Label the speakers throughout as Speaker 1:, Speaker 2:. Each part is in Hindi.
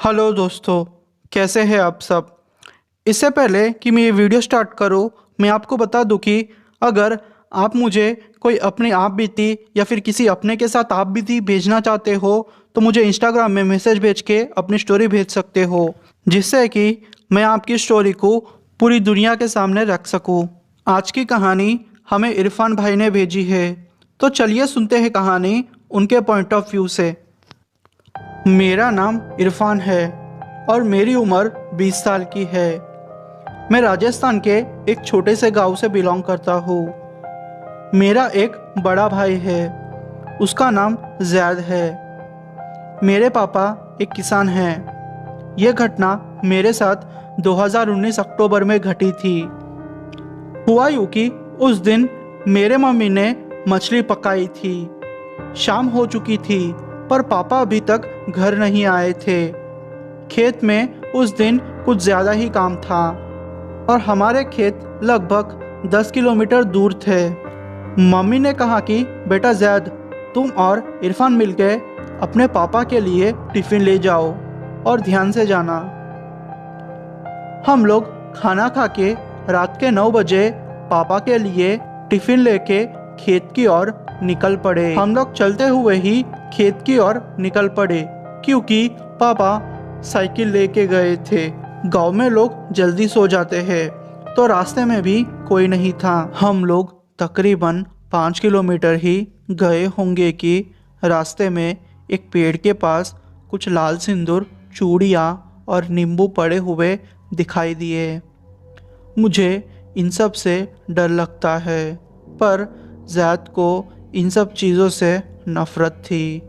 Speaker 1: हेलो दोस्तों, कैसे हैं आप सब। इससे पहले कि मैं ये वीडियो स्टार्ट करूं, मैं आपको बता दूं कि अगर आप मुझे कोई अपनी आप बीती या फिर किसी अपने के साथ आप बीती भेजना चाहते हो तो मुझे इंस्टाग्राम में मैसेज भेज के अपनी स्टोरी भेज सकते हो, जिससे कि मैं आपकी स्टोरी को पूरी दुनिया के सामने रख सकूं। आज की कहानी हमें इरफान भाई ने भेजी है, तो चलिए सुनते हैं कहानी उनके पॉइंट ऑफ व्यू से। मेरा नाम इरफान है और मेरी उम्र 20 साल की है। मैं राजस्थान के एक छोटे से गांव से बिलोंग करता हूँ। मेरा एक बड़ा भाई है, उसका नाम जैद है। मेरे पापा एक किसान हैं। यह घटना मेरे साथ 2019 अक्टूबर में घटी थी। हुआ यूँ कि उस दिन मेरे मम्मी ने मछली पकाई थी। शाम हो चुकी थी पर पापा अभी तक घर नहीं आए थे। खेत में उस दिन कुछ ज़्यादा ही काम था और हमारे खेत लगभग 10 किलोमीटर दूर थे। मम्मी ने कहा कि बेटा जैद, तुम और इरफान मिलकर अपने पापा के लिए टिफ़िन ले जाओ और ध्यान से जाना। हम लोग खाना खा के रात के 9 बजे पापा के लिए टिफ़िन लेके खेत की ओर निकल पड़े। हम लोग चलते हुए ही खेत की ओर निकल पड़े क्योंकि पापा साइकिल लेके गए थे। गांव में लोग जल्दी सो जाते हैं तो रास्ते में भी कोई नहीं था। हम लोग तकरीबन 5 किलोमीटर ही गए होंगे कि रास्ते में एक पेड़ के पास कुछ लाल सिंदूर, चूड़ियाँ और नींबू पड़े हुए दिखाई दिए। मुझे इन सब से डर लगता है, पर ज़ैद को इन सब चीज़ों से नफ़रत थी।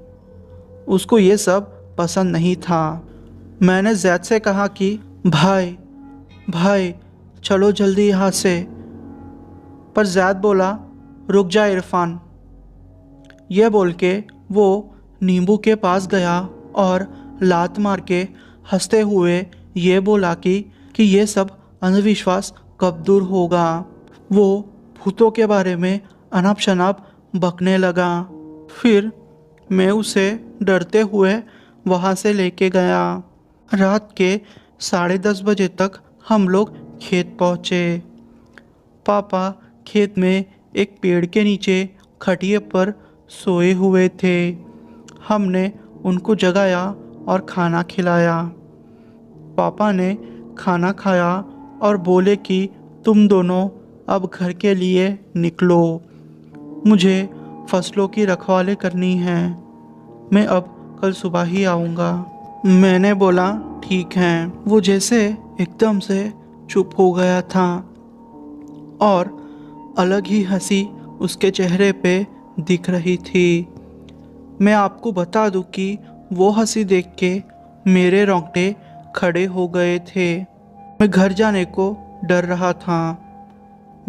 Speaker 1: उसको ये सब पसंद नहीं था। मैंने ज़ैद से कहा कि भाई भाई चलो जल्दी यहाँ से। पर ज़ैद बोला, रुक जा इरफान। यह बोल के वो नींबू के पास गया और लात मार के हंसते हुए ये बोला कि ये सब अंधविश्वास कब दूर होगा। वो भूतों के बारे में अनाप शनाप बकने लगा। फिर मैं उसे डरते हुए वहाँ से लेके गया। रात के 10:30 बजे तक हम लोग खेत पहुँचे। पापा खेत में एक पेड़ के नीचे खटिए पर सोए हुए थे। हमने उनको जगाया और खाना खिलाया। पापा ने खाना खाया और बोले कि तुम दोनों अब घर के लिए निकलो, मुझे फसलों की रखवाली करनी है। मैं अब कल सुबह ही आऊँगा। मैंने बोला ठीक है। वो जैसे एकदम से चुप हो गया था और अलग ही हंसी उसके चेहरे पे दिख रही थी। मैं आपको बता दूं कि वो हंसी देख के मेरे रोंगटे खड़े हो गए थे। मैं घर जाने को डर रहा था।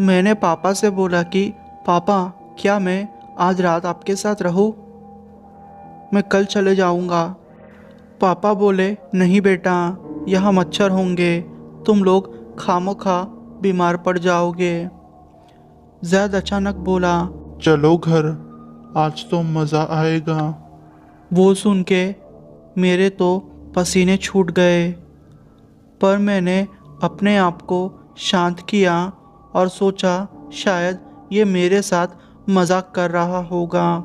Speaker 1: मैंने पापा से बोला कि पापा, क्या मैं आज रात आपके साथ रहूं? मैं कल चले जाऊंगा। पापा बोले, नहीं बेटा, यहाँ मच्छर होंगे, तुम लोग खामोखा बीमार पड़ जाओगे। ज़ैद अचानक बोला,
Speaker 2: चलो घर, आज तो मज़ा आएगा।
Speaker 1: वो सुन के मेरे तो पसीने छूट गए, पर मैंने अपने आप को शांत किया और सोचा शायद ये मेरे साथ मजाक कर रहा होगा,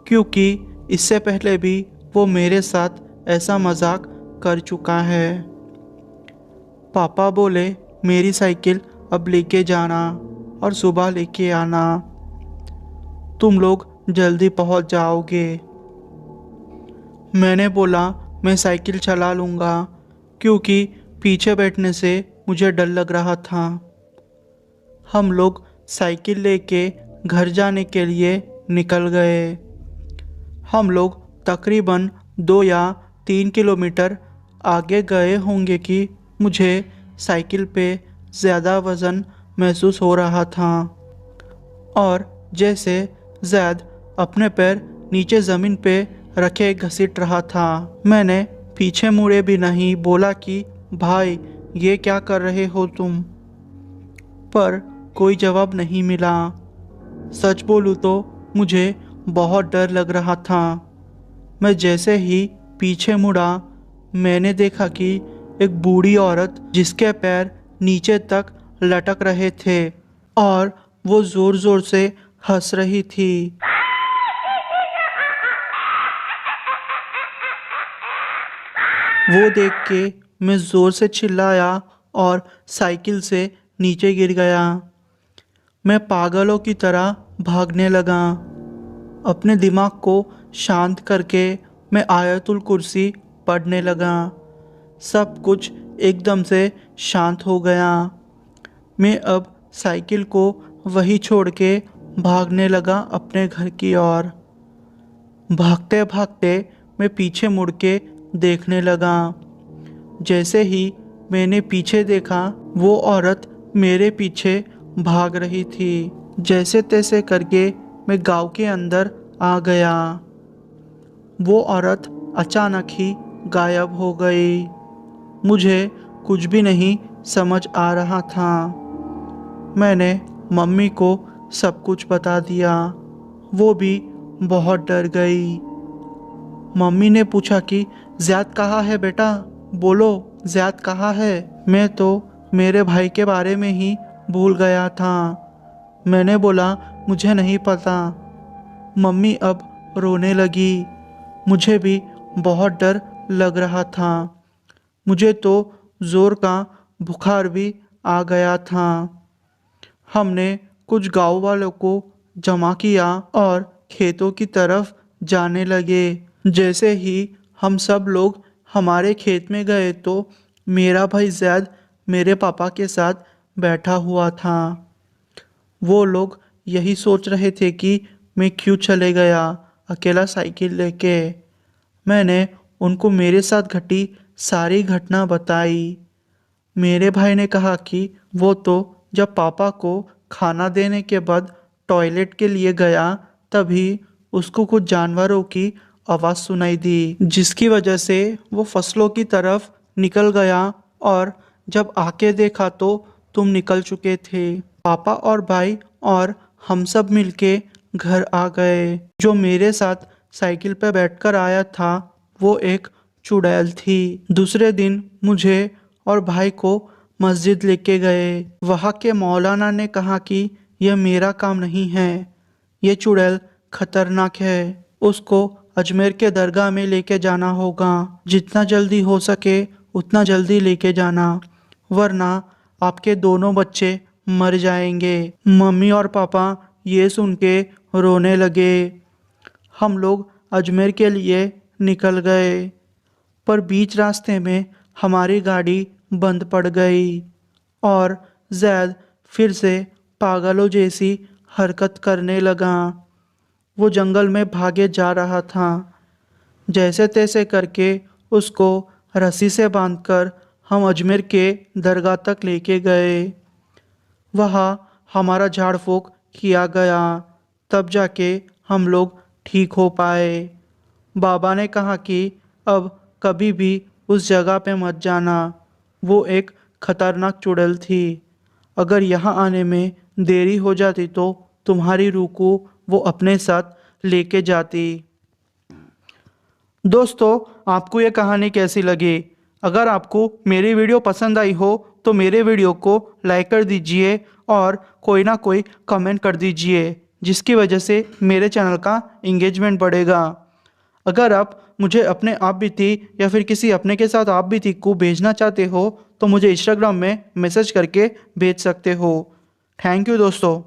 Speaker 1: क्योंकि इससे पहले भी वो मेरे साथ ऐसा मजाक कर चुका है। पापा बोले, मेरी साइकिल अब लेके जाना और सुबह लेके आना, तुम लोग जल्दी पहुंच जाओगे। मैंने बोला मैं साइकिल चला लूँगा, क्योंकि पीछे बैठने से मुझे डर लग रहा था। हम लोग साइकिल लेके घर जाने के लिए निकल गए। हम लोग तकरीबन 2 या 3 किलोमीटर आगे गए होंगे कि मुझे साइकिल पे ज़्यादा वज़न महसूस हो रहा था और जैसे ज़ैद अपने पैर नीचे ज़मीन पे रखे घसीट रहा था। मैंने पीछे मुड़े भी नहीं बोला कि भाई, ये क्या कर रहे हो तुम? पर कोई जवाब नहीं मिला। सच बोलूँ तो मुझे बहुत डर लग रहा था। मैं जैसे ही पीछे मुड़ा मैंने देखा कि एक बूढ़ी औरत जिसके पैर नीचे तक लटक रहे थे और वो जोर जोर से हंस रही थी। वो देख के मैं जोर से चिल्लाया और साइकिल से नीचे गिर गया। मैं पागलों की तरह भागने लगा। अपने दिमाग को शांत करके मैं आयतुल कुर्सी पढ़ने लगा। सब कुछ एकदम से शांत हो गया। मैं अब साइकिल को वहीं छोड़ के भागने लगा अपने घर की ओर। भागते भागते मैं पीछे मुड़ के देखने लगा। जैसे ही मैंने पीछे देखा वो औरत मेरे पीछे भाग रही थी। जैसे तैसे करके मैं गांव के अंदर आ गया। वो औरत अचानक ही गायब हो गई। मुझे कुछ भी नहीं समझ आ रहा था। मैंने मम्मी को सब कुछ बता दिया। वो भी बहुत डर गई। मम्मी ने पूछा कि ज़ियाद कहाँ है बेटा, बोलो ज़ियाद कहाँ है। मैं तो मेरे भाई के बारे में ही भूल गया था। मैंने बोला मुझे नहीं पता। मम्मी अब रोने लगी। मुझे भी बहुत डर लग रहा था। मुझे तो ज़ोर का बुखार भी आ गया था। हमने कुछ गांव वालों को जमा किया और खेतों की तरफ जाने लगे। जैसे ही हम सब लोग हमारे खेत में गए तो मेरा भाई ज़ैद मेरे पापा के साथ बैठा हुआ था। वो लोग यही सोच रहे थे कि मैं क्यों चले गया अकेला साइकिल लेके। मैंने उनको मेरे साथ घटी सारी घटना बताई। मेरे भाई ने कहा कि वो तो जब पापा को खाना देने के बाद टॉयलेट के लिए गया तभी उसको कुछ जानवरों की आवाज़ सुनाई दी, जिसकी वजह से वो फसलों की तरफ निकल गया और जब आके देखा तो तुम निकल चुके थे। पापा और भाई और हम सब मिलके घर आ गए। जो मेरे साथ साइकिल पे बैठकर आया था वो एक चुड़ैल थी। दूसरे दिन मुझे और भाई को मस्जिद लेके गए। वहाँ के मौलाना ने कहा कि यह मेरा काम नहीं है, ये चुड़ैल खतरनाक है, उसको अजमेर के दरगाह में लेके जाना होगा। जितना जल्दी हो सके उतना जल्दी लेके जाना, वरना आपके दोनों बच्चे मर जाएंगे। मम्मी और पापा ये सुन के रोने लगे। हम लोग अजमेर के लिए निकल गए, पर बीच रास्ते में हमारी गाड़ी बंद पड़ गई और ज़ैद फिर से पागलों जैसी हरकत करने लगा। वो जंगल में भागे जा रहा था। जैसे तैसे करके उसको रस्सी से बांधकर हम अजमेर के दरगाह तक लेके गए। वहाँ हमारा झाड़ फूँक किया गया, तब जाके हम लोग ठीक हो पाए। बाबा ने कहा कि अब कभी भी उस जगह पे मत जाना, वो एक खतरनाक चुड़ैल थी। अगर यहाँ आने में देरी हो जाती तो तुम्हारी रूह को वो अपने साथ लेके जाती। दोस्तों, आपको ये कहानी कैसी लगी? अगर आपको मेरी वीडियो पसंद आई हो तो मेरे वीडियो को लाइक कर दीजिए और कोई ना कोई कमेंट कर दीजिए, जिसकी वजह से मेरे चैनल का इंगेजमेंट बढ़ेगा। अगर आप मुझे अपने आप बीती या फिर किसी अपने के साथ आप बीती को भेजना चाहते हो तो मुझे इंस्टाग्राम में मैसेज करके भेज सकते हो। थैंक यू दोस्तों।